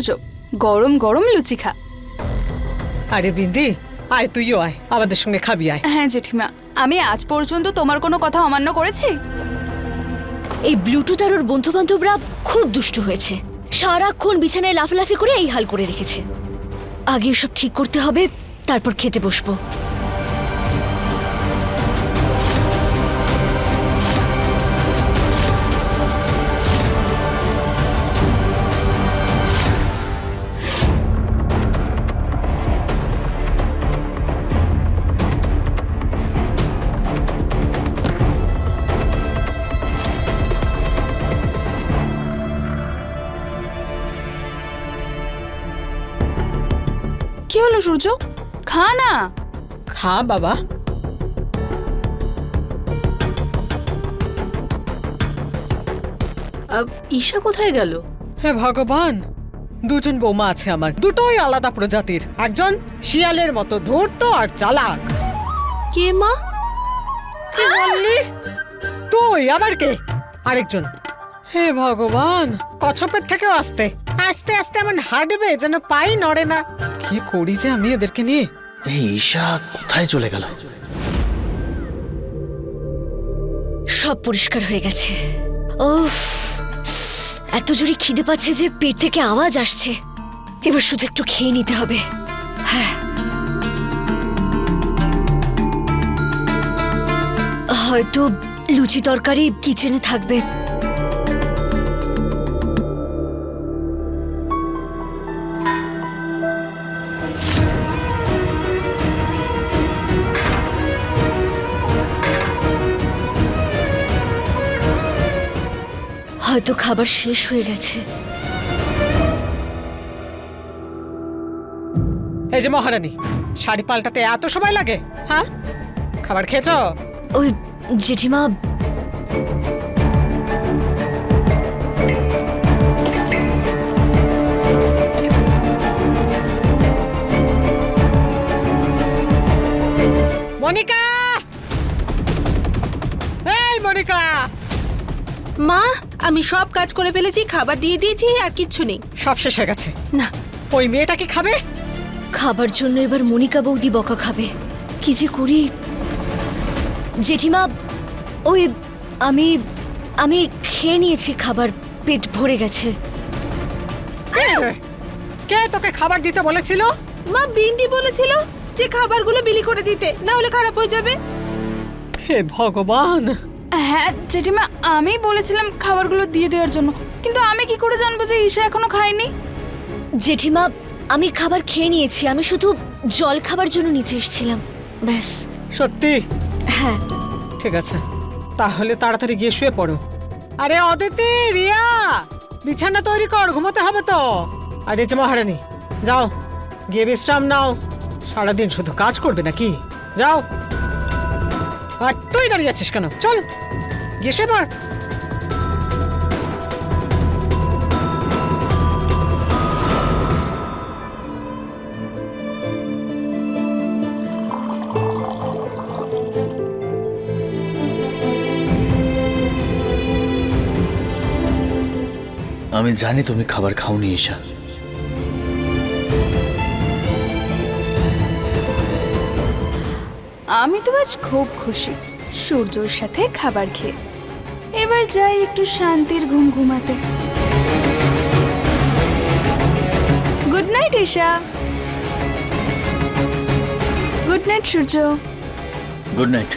সূর্য, গরম গরম লুচি খা। আরে বিন্দি, আয় তুইও আয়, আমাদের সঙ্গে খাবি আয়। হ্যাঁ জেঠিমা, আমি আজ পর্যন্ত তোমার কোনো কথা অমান্য করেছি? এই ব্লুটুথ আর ওর বন্ধু বান্ধবরা খুব দুষ্টু হয়েছে। সারাক্ষণ বিছানায় লাফালাফি করে এই হাল করে রেখেছে। আগে সব ঠিক করতে হবে, তারপর খেতে বসবো। কি হলো সূর্য, খা না। খা বাবা। ঈশা কোথায় গেল? হে ভগবান, দুজন বৌমা আছে আমার, দুটোই আলাদা প্রজাতির। একজন শিয়ালের মতো ধূর্ত আর চালাক। কে মা? কি বললি তুই? আবার কে? আরেকজন, হে ভগবান, কচ্ছপের থেকেও আস্তে আস্তে আস্তে এমন হাঁটবে যেন পাই নড়ে না। কি করি যে আমি এদেরকে নিয়ে। এই ঈশা কোথায় চলে গেল? সব পরিষ্কার হয়ে গেছে। ওফ, এত জোরে খিদে পাচ্ছে যে পেট থেকে আওয়াজ আসছে। এবার শুধু একটু খেয়ে নিতে হবে। হ্যাঁ, হয়তো লুচি তরকারি কিচেনে থাকবে। হয়তো খাবার শেষ হয়ে গেছে। এই যে মহারানী, শাড়ি পাল্টাতে এত সময় লাগে? হ্যাঁ, খাবার খেয়েছ? ওই জেঠিমা, মনিকা, এই মনিকা। মা, আমি সব কাজ করে ফেলেছি, খাবার দিয়ে দিয়েছি, আর কিচ্ছু নেই। সব শেষ হয়ে গেছে? না। ওই মেয়েটা কি খাবে? খাবার জন্য এবার মনিকা বৌদি বকা খাবে। কি যে করি। জেঠিমা, ওই আমি আমি খেয়ে নিয়েছি খাবার, পেট ভরে গেছে। কে তোকে খাবার দিতে বলেছিল? মা, বিন্দি বলেছিল যে খাবারগুলো বিলি করে দিতে, না হলে খারাপ হয়ে যাবে। হে ভগবান। হ্যাঁ জেঠিমা, আমি বলেছিলাম খাবারগুলো দিয়ে দেওয়ার জন্য, কিন্তু আমি কি করে জানবো যে ঈশা এখনো খায়নি? জেঠিমা, আমি খাবার খেয়ে নিয়েছি, আমি শুধু জল খাবার জন্য নিচে এসেছিলাম, ব্যাস। সত্যি? হ্যাঁ। ঠিক আছে, তাহলে তাড়াতাড়ি গিয়ে শুয়ে পড়ো। আরে অদিতি, রিয়া, বিছানা তৈরি কর, ঘুমোতে হবে তো। আর এই যে মহারানী, যাও গিয়ে বিশ্রাম নাও। সারাদিন শুধু কাজ করবে নাকি? যাও। আর তুই দাঁড়িয়ে আছিস কেন? চল গিয়ে শুয়ে পড়। আমি জানি তুমি খাবার খাওনি ঈশা। আমি তো আজ খুব খুশি সূর্যর সাথে খাবার খেয়ে। এবার যাই একটু শান্তির ঘুম ঘুমাতে। Good night Isha. Good night Surya. Good night.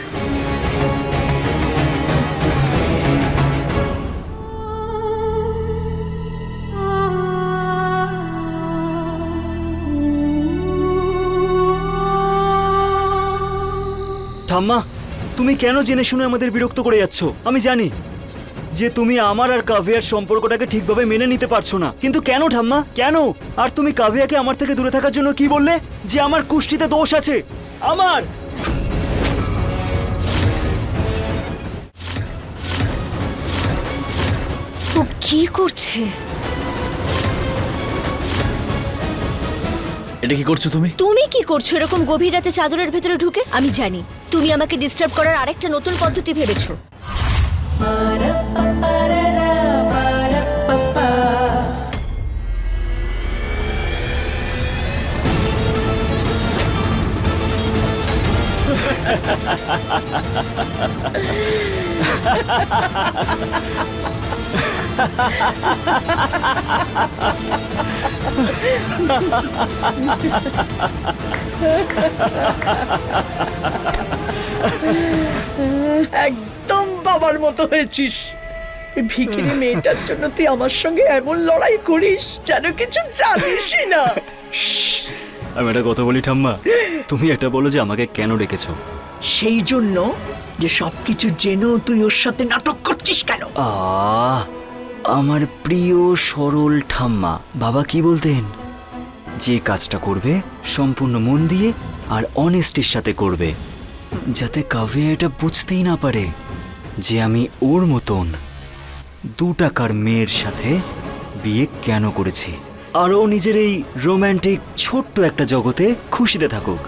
ঠাম্মা, তুমি কেন জেনে শুনে আমাদের বিরক্ত করে যাচ্ছ? আমি জানি যে তুমি আমার আর কাভিয়ার সম্পর্কটাকে ঠিকভাবে মেনে নিতে পারছো না, কিন্তু কেন ঠাম্মা, কেন? আর তুমি কাভিয়াকে আমার থেকে দূরে থাকার জন্য কি বললে? যে আমার কুষ্ঠিতে দোষ আছে। আমার ও কি করছে? এটা কি করছো তুমি? তুমি কি করছো এরকম গভীর রাতে চাদরের ভেতরে ঢুকে? আমি জানি তুমি আমাকে ডিস্টার্ব করার আরেকটা নতুন পদ্ধতি ভেবেছো। একদম বাবার মতো হয়েছিস। এই ভিখিরি মেয়েটার জন্য তুই আমার সঙ্গে এমন লড়াই করিস যেন কিছু জানিসই না। আমি একটা কথা বলি ঠাম্মা, তুমি এটা বলো যে আমাকে কেন ডেকেছো? সেই জন্য যে সবকিছু জেনেও তুই ওর সাথে নাটক করছিস কেন? আমার প্রিয় সরল ঠাম্মা, বাবা কি বলতেন? যে কাজটা করবে সম্পূর্ণ মন দিয়ে আর অনেস্টির সাথে করবে, যাতে কাভ্যা এটা বুঝতেই না পারে যে আমি ওর মতন 2 টাকার মেয়ের সাথে বিয়ে কেন করেছি। আর ও নিজের এই রোম্যান্টিক ছোট্ট একটা জগতে খুশিতে থাকুক।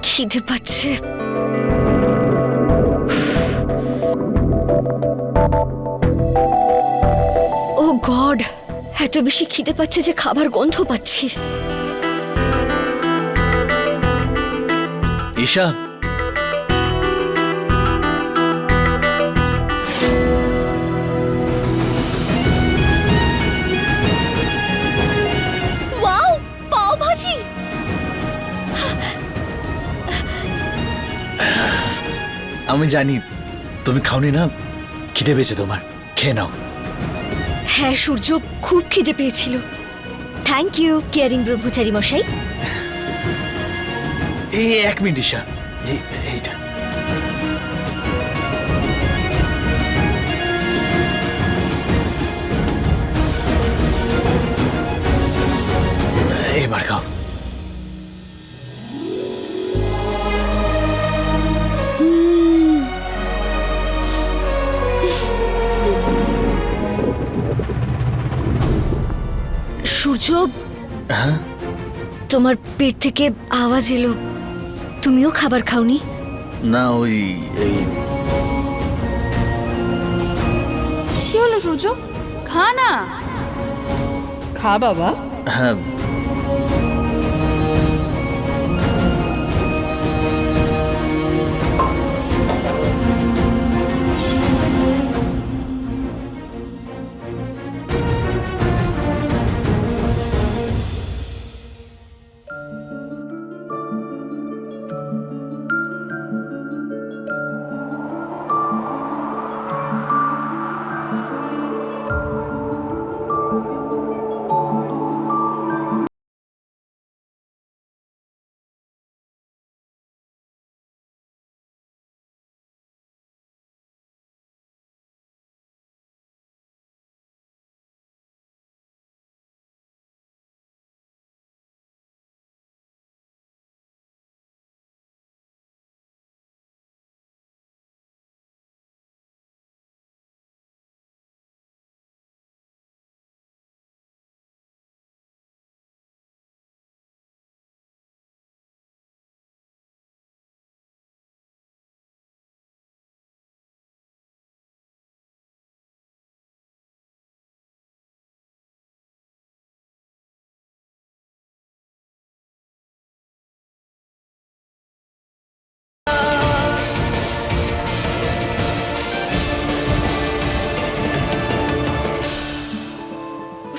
খিদে পাচ্ছে। ও গড, এত বেশি খিদে পাচ্ছে যে খাবার গন্ধ পাচ্ছি। ঈশা, ওয়াও, পাও ভাজি। আমি জানি তুমি খাওনি না, খিদে পেয়েছে তোমার, খেয়ে নাও। হ্যাঁ সূর্য, খুব খিদে পেয়েছিল। থ্যাংক ইউ কেয়ারিং ব্রহ্মচারী মশাই। এই 1 মিনিট ঈশা, জি এইটা। এবার খাও। সূর্য, হ্যাঁ, তোমার পেট থেকে আওয়াজ এলো। তুমিও খাবার খাওনি? না ওই এই কি হলো সূর্য, খা না। খা বাবা। হ্যাঁ,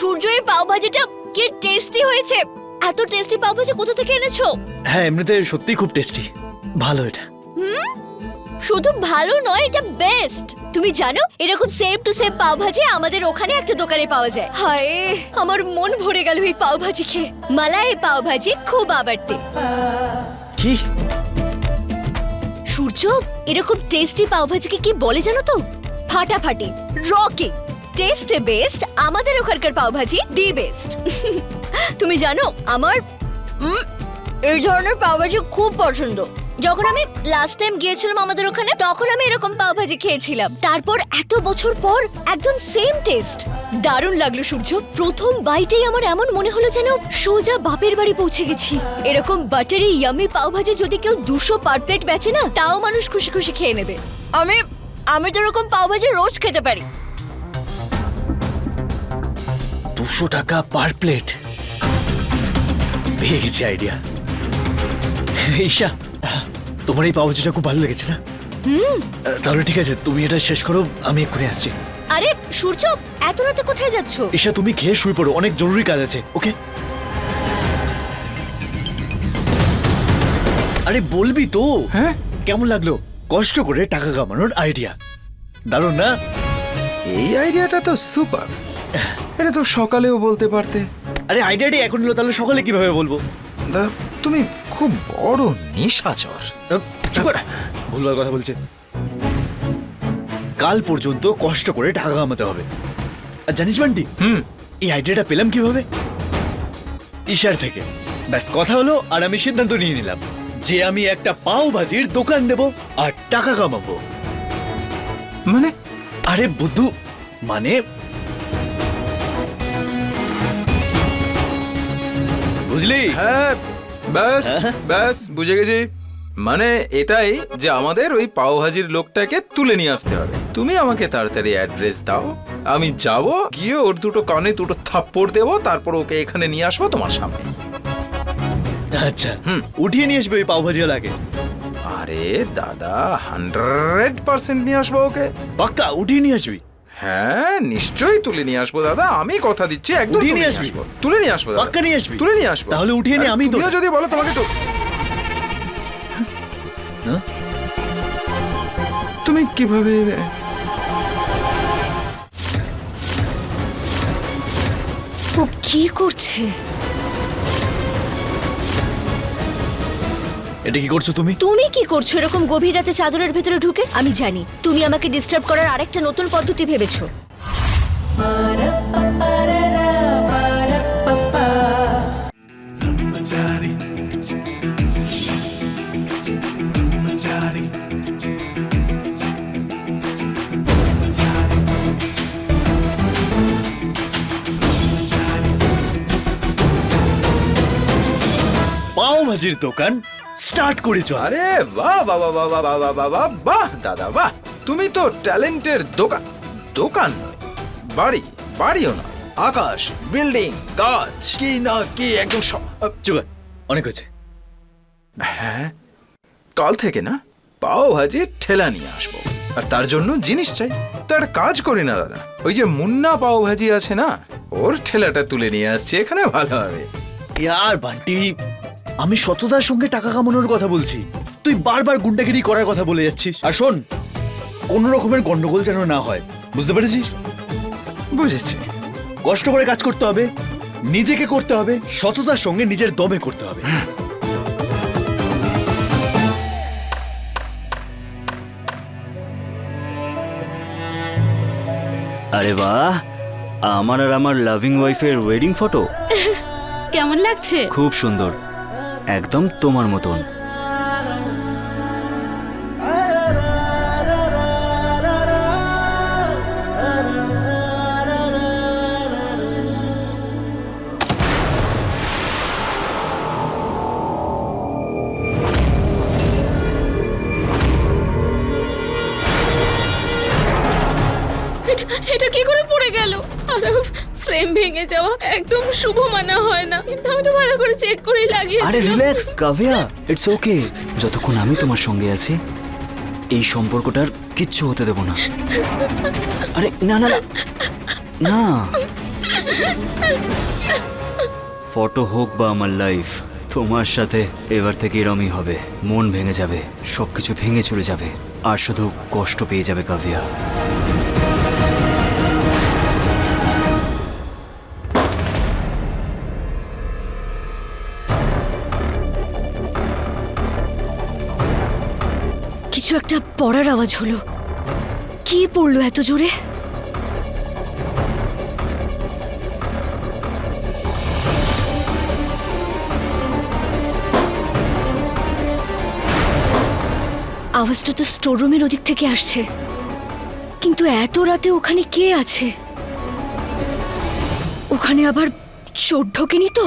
সূর্য, এই পাও ভাজিটা কি টেস্টি হয়েছে! এত টেস্টি পাও ভাজি কোথা থেকে এনেছো? হ্যাঁ এমনিতে সত্যি খুব টেস্টি, ভালো এটা। শুধু ভালো নয়, এটা বেস্ট। তুমি জানো এরকম সেম টু সেম পাও ভাজি আমাদের ওখানে একটা দোকানে পাওয়া যায়। হায়, আমার মন ভরে গেল এই পাও ভাজি খেয়ে। মালাই পাও ভাজি খুব আবারতে। কি? সূর্য, এরকম টেস্টি পাও ভাজিকে কি বলে জানো তো? ফাটাফাটি, রকি, টেস্টে বেস্ট। আমাদের ওখানকার পাও ভাজি দি বেস্ট। তুমি জানো আমার এই ধরনের পাও ভাজি খুব পছন্দ। যখন আমি লাস্ট টাইম গিয়েছিলাম আমাদের ওখানে, তখন আমি এরকম পাও ভাজি খেয়েছিলাম। তারপর এত বছর পর একদম সেম টেস্ট। দারুণ লাগলো সূর্য। প্রথম বাইটেই আমার এমন মনে হলো যেন সোজা বাপের বাড়ি পৌঁছে গেছি। এরকম বাটারি ইয়ামি পাও ভাজি যদি কেউ 200 পার প্লেট বেচে না, তাও মানুষ খুশি খুশি খেয়ে নেবে। আমি তো এরকম পাও ভাজি রোজ খেতে পারি। 200 টাকা পার প্লেট। পেয়ে গেছি আইডিয়া। ঈশা, তোমার এই পাউচিটা খুব ভালো লেগেছে না? তাহলে ঠিক আছে, তুমি এটা শেষ করো, আমি এক্ষুনি আসছি। আরে সূর্য, এত রাতে কোথায় যাচ্ছ? ঈশা, তুমি খেয়ে শুয়ে পড়ো, অনেক জরুরি কাজ আছে। ওকে? আরে বলবি তো? হ্যাঁ, কেমন লাগলো কষ্ট করে টাকা কামানোর আইডিয়া? দারুণ না? এই আইডিয়াটা তো সুপার। এটা তো সকালেও বলতে পারতে। আরে আইডিয়াটি এখন এলো, তাহলে সকালে কিভাবে বলবো? দাদা, তুমি খুব বড় নিশাচর। চুপ কর, ভুলভাল কথা বলছে। কাল পর্যন্ত কষ্ট করে টাকা কামাতে হবে। আর জানিস বান্টি, এই আইডিয়াটা পেলাম কিভাবে? ঈশার থেকে। ব্যাস কথা হলো, আর আমি সিদ্ধান্ত নিয়ে নিলাম যে আমি একটা পাও ভাজির দোকান দেব আর টাকা কামাবো। মানে? আরে বুদ্ধু, মানে বুঝলি? হ্যাঁ, ব্যাস ব্যাস বুঝে গেছি। মানে এটাই যে আমাদের ওই পাওভাজির লোকটাকে তুলে নিয়ে আসতে হবে। তুমি আমাকে তাড়াতাড়ি অ্যাড্রেস দাও, আমি যাব, গিয়ে ওর দুটো কানে দুটো থাপ্পড় দেবো, তারপর ওকে এখানে নিয়ে আসবো তোমার সামনে। আচ্ছা, উঠিয়ে নিয়ে আসবে ওই পাওভাজিওয়ালাকে? আরে দাদা, 100% নিয়ে আসবো ওকে। পাক্কা উঠিয়ে নিয়ে আসবি? হ্যাঁ, নিশ্চয়ই তুলে নিয়ে আসবো দাদা, আমি কথা দিচ্ছি। একদম উঠিয়ে তুলে নিয়ে নিয়ে আসবি? আসবো, তুলে নিয়ে আসবো দাদা। পাক্কা নিয়ে আসবি? তুলে নিয়ে আসবো। তাহলে উঠিয়ে নিয়ে আমি তুমিও যদি বলো তোমাকে তো। হ্যাঁ? তুমি কিভাবে? ও কি করছে? এটা কি করছো তুমি? তুমি কি করছো এরকম গভীর রাতে চাদরের ভেতরে ঢুকে? আমি জানি তুমি আমাকে ডিস্টার্ব করার আরেকটা নতুন পদ্ধতি ভেবেছো। পাও ভাজির দোকান স্টার্ট করে চল। আরে বাহ বাহ বাহ বাহ বাহ বাহ বাহ বাহ বাহ দাদা, বাহ! তুমি তো ট্যালেন্টের দোকান। দোকান নয়, বাড়ি। বাড়িও নয়, আকাশ, বিল্ডিং, গাছ, কি না কি একদম সব। চুপ কর, অনেক হয়েছে। হ্যাঁ, কাল থেকে না পাও ভাজির ঠেলা নিয়ে আসবো, আর তার জন্য জিনিস চাই। তো একটা কাজ করি না দাদা, ওই যে মুন্না পাও ভাজি আছে না, ওর ঠেলাটা তুলে নিয়ে আসছি এখানে, ভালো হবে। ইয়ার বান্টি, আমি সততার সঙ্গে টাকা কামানোর কথা বলছি, তুই বারবার গুন্ডাগিরি করার কথা বলে যাচ্ছিস। আর শোন, কোন রকমের গন্ডগোল যেন না হয়, বুঝতে পেরেছিস? বুঝেছি। কষ্ট করে কাজ করতে হবে, নিজেকে করতে হবে, সততার সঙ্গে নিজের দমে করতে হবে। আরে বাহ, আমার আর আমার লাভিং ওয়াইফের ওয়েডিং ফটো কেমন লাগছে? খুব সুন্দর, একদম তোমার মতন। এটা কি করে পড়ে গেল? আর ফ্রেম ভেঙে যাওয়া একদম শুভ মানা হয় না, কিন্তু আমি তো ভালো করে চেক করেই লাগিয়েছি। আরে রিল্যাক্স কাভিয়া, ইটস ওকে। যতক্ষণ আমি তোমার সঙ্গে আছি এই সম্পর্কটার কিচ্ছু হতে দেব না। আরে না না না, না, ফটো হোক বা আমার লাইফ, তোমার সাথে এবার থেকে এরমই হবে। মন ভেঙে যাবে, সবকিছু ভেঙে চলে যাবে, আর শুধু কষ্ট পেয়ে যাবে কাভিয়া। কিছু একটা পড়ার আওয়াজ হলো। কি পড়লো এত জোরে? আওয়াজটা তো স্টোররুমের ওদিক থেকে আসছে, কিন্তু এত রাতে ওখানে কে আছে? ওখানে আবার চোর ঢোকেনি তো?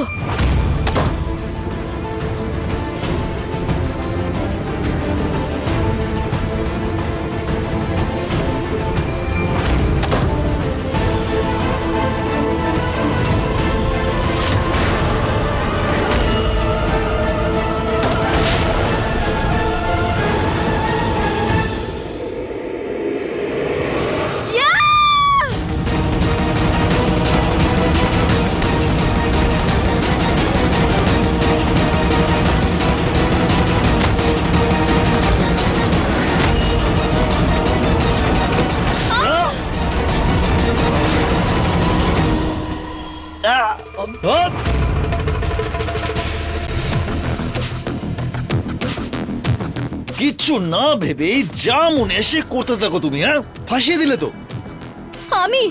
কিচ্ছু না ভেবে যা মনে এসে করতে থাকো তুমি, হ্যাঁ? ফাঁসিয়ে দিলে তো। আমি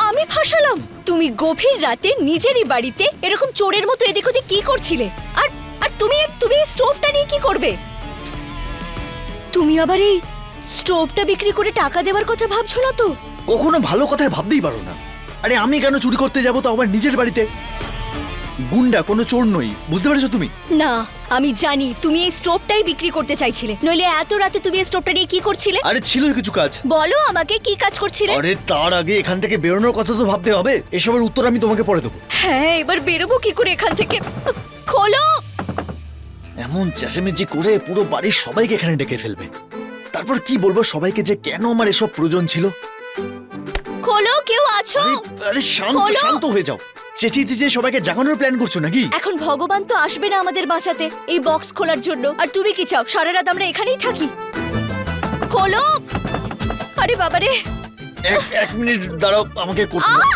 আমি ফাঁসালাম? তুমি গভীর রাতে নিজেরই বাড়িতে এরকম চোরের মতো এদিক ওদিক কি করছিলে? আর আর তুমি তুমি এই স্টোভটা নিয়ে কি করবে? তুমি আবার এই স্টোভটা বিক্রি করে টাকা দেওয়ার কথা ভাবছো না তো? কখনো ভালো কথায় ভাবতেই পারো না। আরে আমি কেন চুরি করতে যাবো তো আবার নিজের বাড়িতে? গুন্ডা কোনো চোর নই, বুঝতে পেরেছো তুমি? না, আমি জানি তুমি এই স্টোভটাই বিক্রি করতে চাইছিলে, নইলে এত রাতে তুমি এই স্টোভটা নিয়ে কি করছিলে? আরে ছিল কিছু কাজ। বলো আমাকে, কি কাজ করছিলে? আরে তার আগে এখান থেকে বেরোনোর কথা তো ভাবতে হবে। এসবের উত্তর আমি তোমাকে পরে দেবো। হ্যাঁ, এবার বেরোবো কি করে এখান থেকে? খোলো! এমন চেঁচামেচি করে পুরো বাড়ির সবাইকে এখানে ডেকে ফেলবে। তারপর কি বলবো সবাইকে যে কেন আমার এসব প্রয়োজন ছিল। খোলো, কেউ আছো? আরে শান্ত খোলো! শান্ত হয়ে যাও। চেঁচিয়ে চেঁচিয়ে সবাইকে জাগানোর প্ল্যান করছো নাকি? এখন ভগবান তো আসবে না আমাদের বাঁচাতে এই বক্স খোলার জন্য। আর তুমি কি চাও সারা রাত আমরা এখানেই থাকি? খোলো! আরে বাবারে, এক মিনিট দাঁড়াও, আমাকে করতে দাও।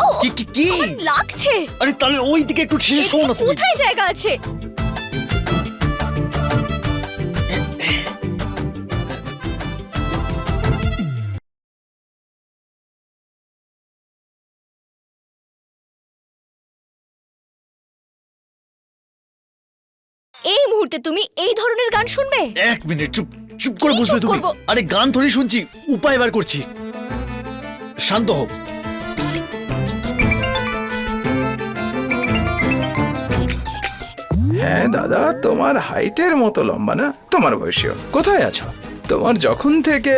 ও, কি কি কি? আমার লাগছে। আরে তাহলে ওই দিকে একটু ঠেসে শোও না এদিকে তুমি। কোথায় জায়গা আছে? এই মুহূর্তে তুমি এই ধরনের গান শুনবে? এক মিনিট চুপ চুপ করে কি বসবে চুপ তুমি। করবো? আরে গান থোড়ি শুনছি, উপায় বার করছি। শান্ত হও। হ্যাঁ দাদা, তোমার হাইটের মতো লম্বা না, তোমার বয়সীও। কোথায় আছো? তোমার যখন থেকে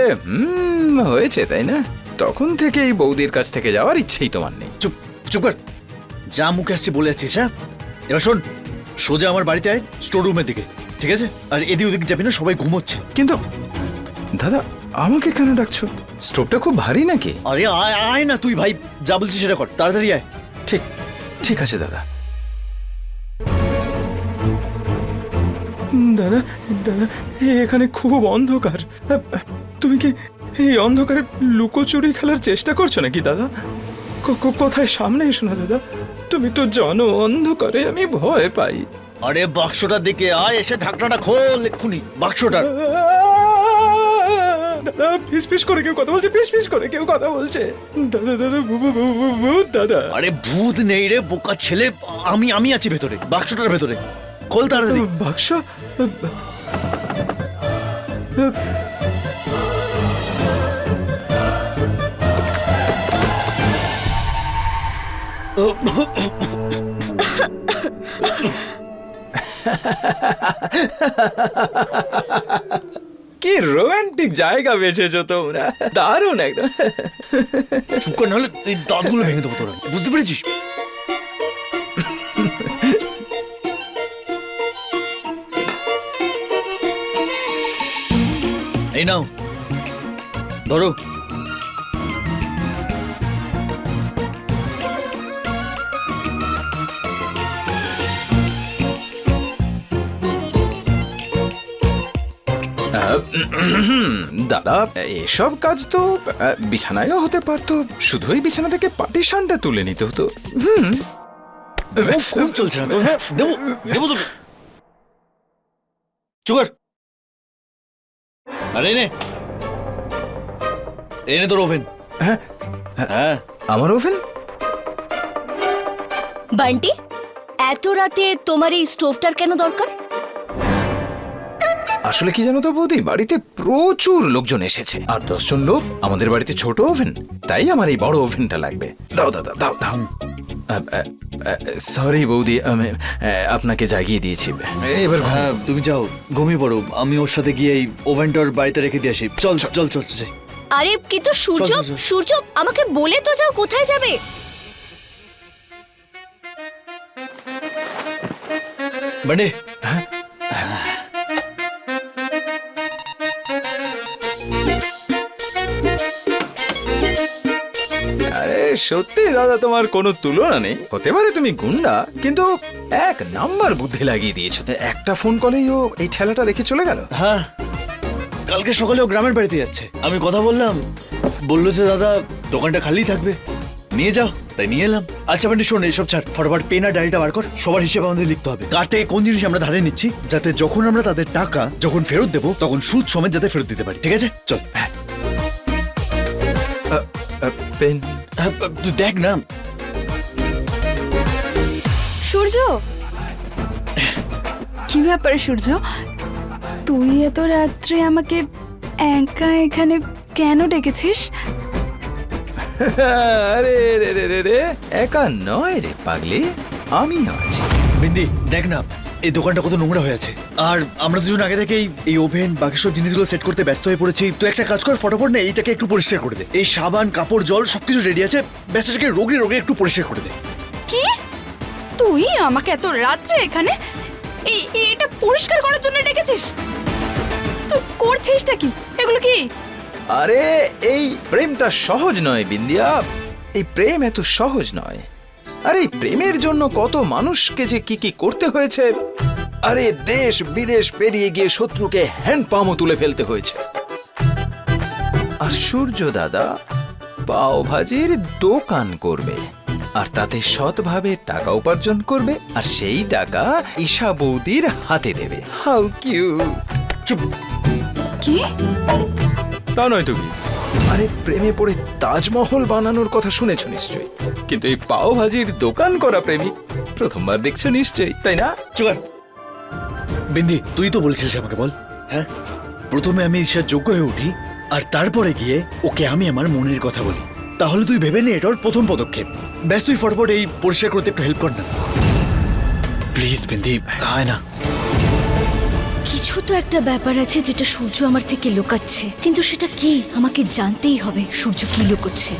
হয়েছে তাই না, তখন থেকে এই বৌদির কাছ থেকে যাওয়ার ইচ্ছেই তোমার নেই। চুপ চুপ কর। যা মুখে আসছে বলে যাচ্ছিস, হ্যাঁ? এবার শোন, সোজা আমার বাড়িতে আয়, স্টোর রুমের দিকে, ঠিক আছে? আর এদিক ওদিক যাবি না, সবাই ঘুমোচ্ছে। কিন্তু দাদা, আমাকে কেন ডাকছো? স্টোভটা খুব ভারী নাকি? আরে আয় আয় না তুই ভাই, যা বলছিস সেটা কর, তাড়াতাড়ি আয়। ঠিক ঠিক আছে দাদা। দাদা দাদা, এখানে খুব অন্ধকার। তুমি কি এই অন্ধকারে লুকোচুরি খেলার চেষ্টা করছো নাকি দাদা? কোথায়? সামনে এসো না দাদা, তুমি তো জানো অন্ধকারে আমি ভয় পাই। আরে বাক্সটা দেখে আয়, এসে ঢাকনাটা খোল এক্ষুনি বাক্সটার। দাদা, ফিস ফিস করে কেউ কথা বলছে, ফিস ফিস করে কেউ কথা বলছে। দাদা দাদা, ভূত দাদা। আরে ভূত নেই রে বোকা ছেলে, আমি আমি আছি ভেতরে, বাক্সটার ভেতরে। খোল তাড়াতাড়ি। বাক্স? কি রোমান্টিক জায়গা বেছেছো তোমরা, দারুণ একদম। চুপ কর, নাহলে এই দাঁতগুলো ভেঙে দেবো তোরা, বুঝতে পেরেছিস? এই নাও ধরো। দাদা, এসব কাজ তো বিছানায়ও হতে পারতো, শুধুই বিছানা থেকে পার্টিশনটা তুলে নিতে হতো। খুব চলছে না তোর, হ্যাঁ? দেবো দেবো তোকে। চুকার। আরে এনে এনে তোর ওভেন। হ্যাঁ হ্যাঁ, আমার ওভেন? বান্টি, এত রাতে তোমার এই স্টোভটার কেন দরকার? আসলে কি জানো তো বৌদি, বাড়িতে প্রচুর লোকজন এসেছে, আর 10 জন লোক, আমাদের বাড়িতে ছোট ওভেন, তাই আমার এই বড় ওভেনটা লাগবে। দাও দাদা, দাও দাও। সরি বৌদি, আমি আপনাকে জাগিয়ে দিয়েছি। এবার হ্যাঁ তুমি যাও ঘুমিয়ে পড়ো, আমি ওর সাথে গিয়ে এই ওভেনটার বাড়িতে রেখে দিয়ে আসি। চল চল চল চল চল। আরে কিন্তু সূর্য, চল, চল, চল। সূর্য আমাকে বলে তো যাও কোথায় যাবে। বান্ডে, আরে সত্যি দাদা, তোমার কোনো তুলনা নেই। হতে পারে তুমি গুন্ডা, কিন্তু 1 নাম্বার বুদ্ধি লাগিয়ে দিয়েছো। একটা ফোন কলেই ও এই ঠেলাটা রেখে চলে গেল। হ্যাঁ কালকে সকালে ও গ্রামের বাড়িতে যাচ্ছে, আমি কথা বললাম, বললো যে দাদা দোকানটা খালি থাকবে, নিয়ে যাও, তাই নিয়ে এলাম। আচ্ছা বান্টি শোন, এইসব ছাড়, ফরওয়ার্ড পেন আর ডায়েরিটা বার কর। সবার হিসেবে আমাদের লিখতে হবে, কার থেকে কোন জিনিস আমরা ধারে নিচ্ছি, যাতে যখন আমরা তাদের টাকা যখন ফেরত দেবো তখন সুদ সমেত যাতে ফেরত দিতে পারি। ঠিক আছে, চল। পেন। তুই দেখ না। সূর্য, কি ব্যাপার সূর্য, তুই এত রাত্রে আমাকে একা এখানে কেন ডেকেছিস? আরে রে রে রে রে, একা নয় রে পাগলি, আমি আছি। বিন্দি দেখ না, এই দোকানটা কত নোংরা হয়ে আছে। আর আমরা দুজন আগে থেকেই এই ওভেন বাকি সব জিনিসগুলো সেট করতে ব্যস্ত হয়ে পড়েছি। তো একটা কাজ কর, ফটাফট না এইটাকে একটু পরিষ্কার করে দে। এই সাবান, কাপড়, জল সবকিছু রেডি আছে, ব্যাস এটাকে রোগে রোগে একটু পরিষ্কার করে দে। কি, তুই আমাকে এত রাত্রে এখানে এটা পরিষ্কার করার জন্য ডেকেছিস? তুই করছিসটা কি? এগুলো কি? আরে এই প্রেমটা সহজ নয় বিন্দিয়া, এই প্রেম এত সহজ নয়। আরে এই প্রেমের জন্য কত মানুষকে যে কি কি করতে হয়েছে। আরে দেশ বিদেশ পেরিয়ে গিয়ে শত্রুকে হ্যান্ড পামও তুলে ফেলতে হয়েছে। আর সূর্য দাদা পাও ভাজির দোকান করবে, আর তাতে সৎভাবে টাকা উপার্জন করবে, আর সেই টাকা ঈশা বৌদির হাতে দেবে। How cute. চুপ। কি? তা নয় তুমি, আরে প্রেমে পড়ে তাজমহল বানানোর কথা শুনেছো নিশ্চয়ই, কিন্তু এই পাও ভাজির দোকান করা প্রেমিক প্রথমবার দেখছো নিশ্চয়ই, তাই না? চুপ। বিন্দি তুই তো বলছিস আমাকে বল। হ্যাঁ, প্রথমে আমি ঈশার যোগ্য হয়ে উঠি, আর তারপরে গিয়ে ওকে আমি আমার মনের কথা বলি। তাহলে তুই ভেবে নে এটা ওর প্রথম পদক্ষেপ। ব্যাস তুই ফটাফট এই পরিষ্কার করতে একটু হেল্প কর না প্লিজ। বিন্দি হয় না। কিছু তো একটা ব্যাপার আছে যেটা সূর্য আমার থেকে লুকাচ্ছে, কিন্তু সেটা কি আমাকে জানতেই হবে। সূর্য কি লুকোচ্ছে?